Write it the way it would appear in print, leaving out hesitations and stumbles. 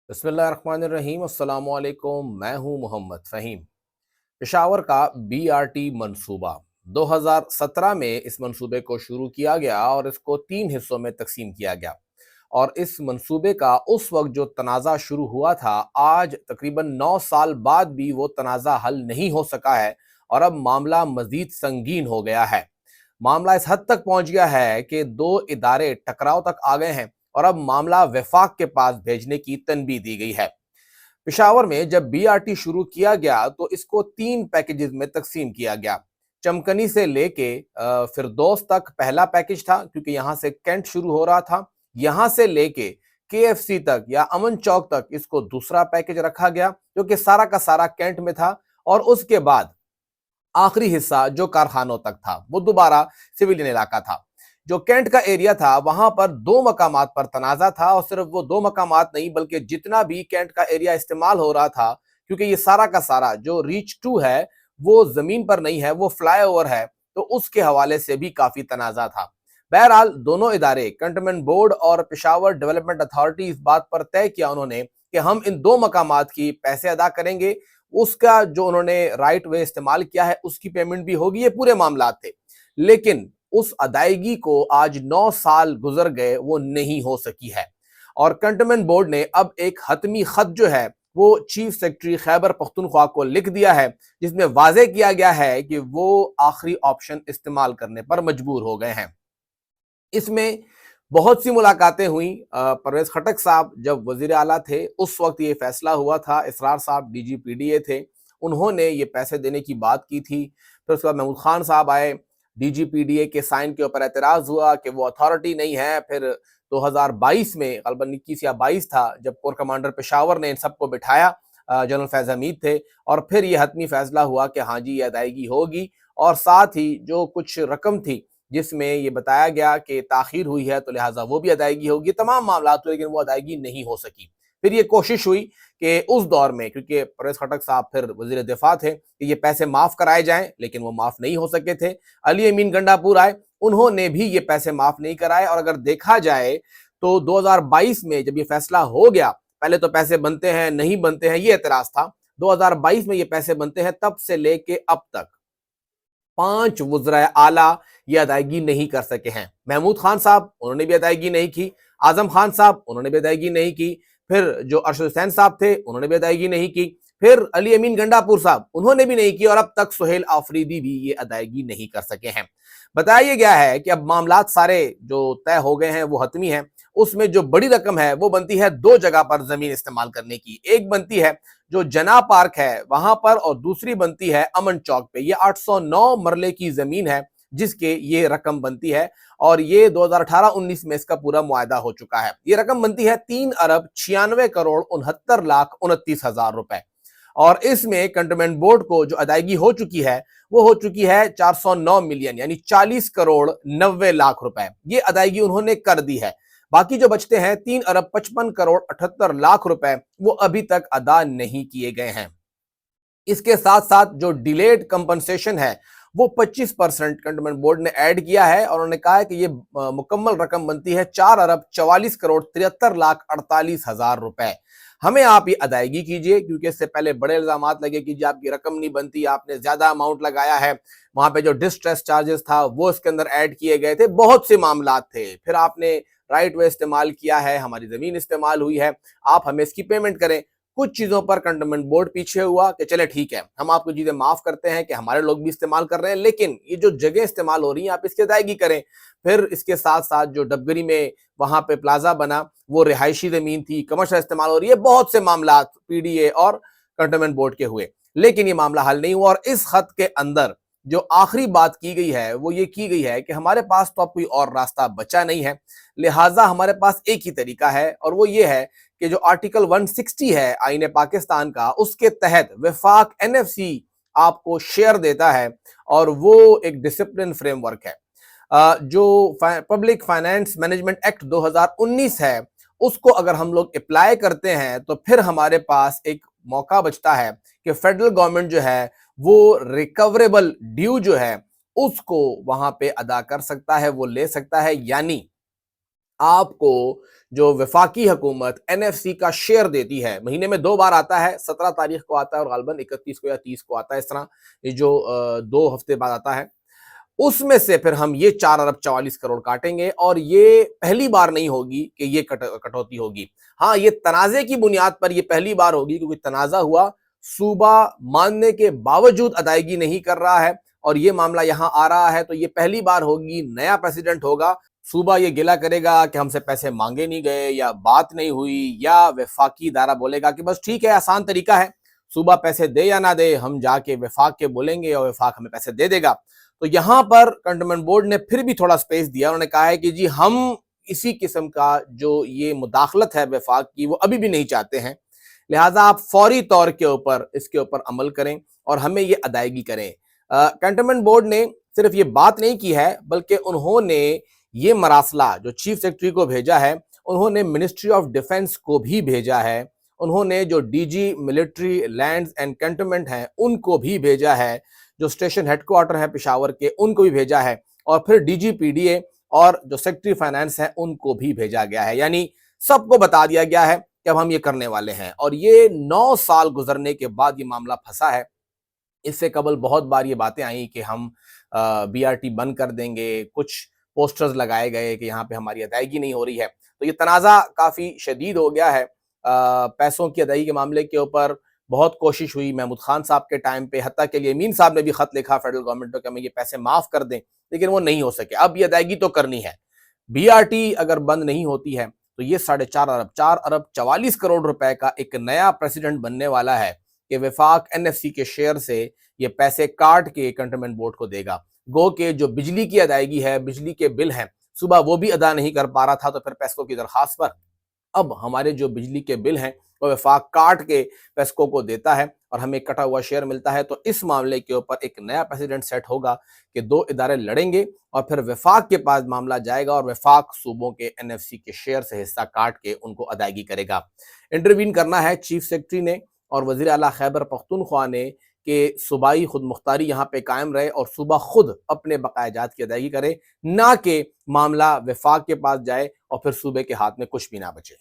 بسم اللہ الرحمن الرحیم۔ السلام علیکم، میں ہوں محمد فہیم۔ پشاور کا بی آر ٹی منصوبہ 2017 میں اس منصوبے کو شروع کیا گیا اور اس کو 3 حصوں میں تقسیم کیا گیا، اور اس منصوبے کا اس وقت جو تنازع شروع ہوا تھا، آج تقریباً 9 سال بعد بھی وہ تنازع حل نہیں ہو سکا ہے، اور اب معاملہ مزید سنگین ہو گیا ہے۔ معاملہ اس حد تک پہنچ گیا ہے کہ 2 ادارے ٹکراؤ تک آ گئے ہیں، اور اب معاملہ وفاق کے پاس بھیجنے کی تنبیہ دی گئی ہے۔ پشاور میں جب بی آر ٹی شروع کیا گیا تو اس کو 3 پیکیجز میں تقسیم کیا گیا۔ چمکنی سے لے کے فردوس تک پہلا پیکیج تھا، کیونکہ یہاں سے کینٹ شروع ہو رہا تھا۔ یہاں سے لے کے کے ایف سی تک یا امن چوک تک اس کو دوسرا پیکیج رکھا گیا، جو کہ سارا کا سارا کینٹ میں تھا، اور اس کے بعد آخری حصہ جو کارخانوں تک تھا وہ دوبارہ سویلین علاقہ تھا۔ جو کینٹ کا ایریا تھا وہاں پر 2 مقامات پر تنازع تھا، اور صرف وہ 2 مقامات نہیں بلکہ جتنا بھی کینٹ کا ایریا استعمال ہو رہا تھا، کیونکہ یہ سارا کا سارا جو ریچ 2 ہے وہ زمین پر نہیں ہے، وہ فلائی اوور ہے، تو اس کے حوالے سے بھی کافی تنازع تھا۔ بہرحال دونوں ادارے کنٹونمنٹ بورڈ اور پشاور ڈیولپمنٹ اتھارٹی اس بات پر طے کیا انہوں نے کہ ہم ان 2 مقامات کی پیسے ادا کریں گے، اس کا جو انہوں نے رائٹ وے استعمال کیا ہے اس کی پیمنٹ بھی ہوگی، یہ پورے معاملات تھے۔ لیکن اس ادائیگی کو آج 9 سال گزر گئے وہ نہیں ہو سکی ہے، اور کنٹونمنٹ بورڈ نے اب ایک حتمی خط جو ہے وہ چیف سیکرٹری خیبر پختونخوا کو لکھ دیا ہے، جس میں واضح کیا گیا ہے کہ وہ آخری آپشن استعمال کرنے پر مجبور ہو گئے ہیں۔ اس میں بہت سی ملاقاتیں ہوئیں۔ پرویز خٹک صاحب جب وزیر اعلیٰ تھے اس وقت یہ فیصلہ ہوا تھا، اسرار صاحب D G P D A تھے، انہوں نے یہ پیسے دینے کی بات کی تھی۔ پھر اس کے بعد محمود خان صاحب آئے، D G P D A کے سائن کے اوپر اعتراض ہوا کہ وہ اتھارٹی نہیں ہے۔ پھر 2022 میں غالباً 21 یا 22 تھا جب کور کمانڈر پشاور نے ان سب کو بٹھایا، جنرل فیض حمید تھے، اور پھر یہ حتمی فیصلہ ہوا کہ ہاں جی یہ ادائیگی ہوگی، اور ساتھ ہی جو کچھ رقم تھی جس میں یہ بتایا گیا کہ تاخیر ہوئی ہے تو لہٰذا وہ بھی ادائیگی ہوگی، تمام معاملات ہوئے، لیکن وہ ادائیگی نہیں ہو سکی۔ پھر یہ کوشش ہوئی کہ اس دور میں، کیونکہ پرویز خٹک صاحب پھر وزیر دفاع تھے، کہ یہ پیسے معاف کرائے جائیں، لیکن وہ معاف نہیں ہو سکے تھے۔ علی امین گنڈا پور آئے، انہوں نے بھی یہ پیسے معاف نہیں کرائے، اور اگر دیکھا جائے تو 2022 میں جب یہ فیصلہ ہو گیا، پہلے تو پیسے بنتے ہیں نہیں بنتے ہیں یہ اعتراض تھا، 2022 میں یہ پیسے بنتے ہیں، تب سے لے کے اب تک 5 وزرائے اعلیٰ یہ ادائیگی نہیں کر سکے ہیں۔ محمود خان صاحب انہوں نے بھی ادائیگی نہیں کی، اعظم خان صاحب انہوں نے بھی ادائیگی نہیں کی، پھر جو ارشد حسین صاحب تھے انہوں نے بھی ادائیگی نہیں کی، پھر علی امین گنڈا پور صاحب انہوں نے بھی نہیں کی، اور اب تک سہیل آفریدی بھی یہ ادائیگی نہیں کر سکے ہیں۔ بتایا گیا ہے کہ اب معاملات سارے جو طے ہو گئے ہیں وہ حتمی ہیں۔ اس میں جو بڑی رقم ہے وہ بنتی ہے 2 جگہ پر زمین استعمال کرنے کی، ایک بنتی ہے جو جنا پارک ہے وہاں پر، اور دوسری بنتی ہے امن چوک پہ۔ یہ 809 مرلے کی زمین ہے جس کے یہ رقم بنتی ہے، اور یہ 2018-19 میں اس کا پورا معاہدہ ہو چکا ہے۔ یہ رقم بنتی ہے 3,96,69,29,000 روپے، اور اس میں کنٹونمنٹ بورڈ کو جو ادائیگی ہو چکی ہے وہ ہو چکی ہے 409 ملین، یعنی 40,90,00,000 روپے، یہ ادائیگی انہوں نے کر دی ہے۔ باقی جو بچتے ہیں 3,55,78,00,000 روپے وہ ابھی تک ادا نہیں کیے گئے ہیں۔ اس کے ساتھ ساتھ جو ڈیلیڈ کمپنسیشن ہے وہ 25% کنٹونمنٹ بورڈ نے ایڈ کیا ہے، اور انہوں نے کہا ہے کہ یہ مکمل رقم بنتی ہے 4,44,43,48,000 روپے۔ ہمیں آپ یہ ادائیگی کیجئے، کیونکہ اس سے پہلے بڑے الزامات لگے کہ جی آپ کی رقم نہیں بنتی، آپ نے زیادہ اماؤنٹ لگایا ہے، وہاں پہ جو ڈسٹریس چارجز تھا وہ اس کے اندر ایڈ کیے گئے تھے، بہت سے معاملات تھے۔ پھر آپ نے رائٹ وے استعمال کیا ہے، ہماری زمین استعمال ہوئی ہے، آپ ہمیں اس کی پیمنٹ کریں۔ کچھ چیزوں پر کنٹونمنٹ بورڈ پیچھے ہوا کہ چلے ٹھیک ہے ہم آپ کو چیزیں معاف کرتے ہیں کہ ہمارے لوگ بھی استعمال کر رہے ہیں، لیکن یہ جو جگہ استعمال ہو رہی ہیں آپ اس کی ادائیگی کریں۔ پھر اس کے ساتھ ساتھ جو ڈبگری میں وہاں پہ پلازا بنا وہ رہائشی زمین تھی، کمرشل استعمال ہو رہی ہے، بہت سے معاملات پی ڈی اے اور کنٹونمنٹ بورڈ کے ہوئے، لیکن یہ معاملہ حل نہیں ہوا۔ اور اس خط کے اندر جو آخری بات کی گئی ہے وہ یہ کی گئی ہے کہ ہمارے پاس تو اب کوئی اور راستہ بچا نہیں ہے، لہٰذا ہمارے پاس ایک ہی طریقہ ہے، اور وہ یہ ہے کہ جو آرٹیکل 160 ہے آئین پاکستان کا، اس کے تحت وفاق این ایف سی آپ کو شیئر دیتا ہے، اور وہ ایک ڈسپلن فریم ورک ہے۔ جو پبلک فائنانس مینجمنٹ ایکٹ 2019 ہے، اس کو اگر ہم لوگ اپلائی کرتے ہیں تو پھر ہمارے پاس ایک موقع بچتا ہے کہ فیڈرل گورنمنٹ جو ہے وہ ریکوریبل ڈیو جو ہے اس کو وہاں پہ ادا کر سکتا ہے، وہ لے سکتا ہے، یعنی آپ کو جو وفاقی حکومت NFC کا شیئر دیتی ہے، مہینے میں 2 بار آتا ہے، 17 تاریخ کو آتا ہے اور غالباً 31 کو یا 30 کو آتا ہے، اس طرح یہ جو 2 ہفتے بعد آتا ہے، اس میں سے پھر ہم یہ 4 ارب 44 کروڑ کاٹیں گے، اور یہ پہلی بار نہیں ہوگی کہ یہ کٹوتی ہوگی۔ ہاں، یہ تنازع کی بنیاد پر یہ پہلی بار ہوگی، کیونکہ تنازع ہوا، صوبہ ماننے کے باوجود ادائیگی نہیں کر رہا ہے اور یہ معاملہ یہاں آ رہا ہے، تو یہ پہلی بار ہوگی، نیا پریزیڈنٹ ہوگا، صوبہ یہ گلہ کرے گا کہ ہم سے پیسے مانگے نہیں گئے یا بات نہیں ہوئی، یا وفاقی ادارہ بولے گا کہ بس ٹھیک ہے، آسان طریقہ ہے، صوبہ پیسے دے یا نہ دے، ہم جا کے وفاق کے بولیں گے اور وفاق ہمیں پیسے دے دے گا۔ تو یہاں پر کنٹونمنٹ بورڈ نے پھر بھی تھوڑا سپیس دیا، انہوں نے کہا ہے کہ جی ہم اسی قسم کا جو یہ مداخلت ہے وفاق کی وہ ابھی بھی نہیں چاہتے ہیں، لہٰذا آپ فوری طور کے اوپر اس کے اوپر عمل کریں اور ہمیں یہ ادائیگی کریں۔ کنٹونمنٹ بورڈ نے صرف یہ بات نہیں کی ہے، بلکہ انہوں نے یہ مراسلہ جو چیف سیکرٹری کو بھیجا ہے، انہوں نے منسٹری آف ڈیفنس کو بھی بھیجا ہے، انہوں نے جو DG military lands and cantonment ہیں ان کو بھی بھیجا ہے، جو اسٹیشن ہیڈ کوارٹر ہیں پشاور کے ان کو بھی بھیجا ہے، اور پھر DG PDA اور جو سیکرٹری فائنانس ہیں ان کو بھی بھیجا گیا ہے، یعنی سب کو بتا دیا گیا ہے کہ اب ہم یہ کرنے والے ہیں۔ اور یہ 9 سال گزرنے کے بعد یہ معاملہ پھنسا ہے۔ اس سے قبل بہت بار یہ باتیں آئیں کہ ہم BRT بند کر دیں گے، کچھ پوسٹرز لگائے گئے کہ یہاں پہ ہماری ادائیگی نہیں ہو رہی ہے، تو یہ تنازع کافی شدید ہو گیا ہے۔ پیسوں کی ادائیگی کے معاملے کے اوپر بہت کوشش ہوئی محمود خان صاحب کے ٹائم پہ، حتیٰ کہ امین صاحب نے بھی خط لکھا فیڈرل گورنمنٹ کو کہ ہمیں یہ پیسے معاف کر دیں، لیکن وہ نہیں ہو سکے۔ اب یہ ادائیگی تو کرنی ہے۔ BRT اگر بند نہیں ہوتی ہے تو یہ 4 ارب 44 کروڑ روپے کا ایک نیا پریزیڈنٹ بننے والا ہے کہ وفاق NFC کے شیئر سے یہ پیسے کاٹ کے کنٹونمنٹ بورڈ کو دے گا۔ گو کہ جو بجلی کی ادائیگی ہے، بجلی کے بل ہیں، صبح وہ بھی ادا نہیں کر پا رہا تھا، تو پھر پیسکو کی درخواست پر اب ہمارے جو بجلی کے بل ہیں وہ وفاق کاٹ کے پیسکو کو دیتا ہے اور ہمیں کٹا ہوا شیئر ملتا ہے۔ تو اس معاملے کے اوپر ایک نیا پریزیڈنٹ سیٹ ہوگا کہ 2 ادارے لڑیں گے اور پھر وفاق کے پاس معاملہ جائے گا اور وفاق صوبوں کے NFC کے شیئر سے حصہ کاٹ کے ان کو ادائیگی کرے گا۔ انٹروین کرنا ہے چیف سیکرٹری نے اور وزیر اعلیٰ خیبر پختونخوا نے کہ صوبائی خود مختاری یہاں پہ قائم رہے اور صوبہ خود اپنے بقایا جات کی ادائیگی کرے، نہ کہ معاملہ وفاق کے پاس جائے اور پھر صوبے کے ہاتھ میں کچھ بھی نہ بچے۔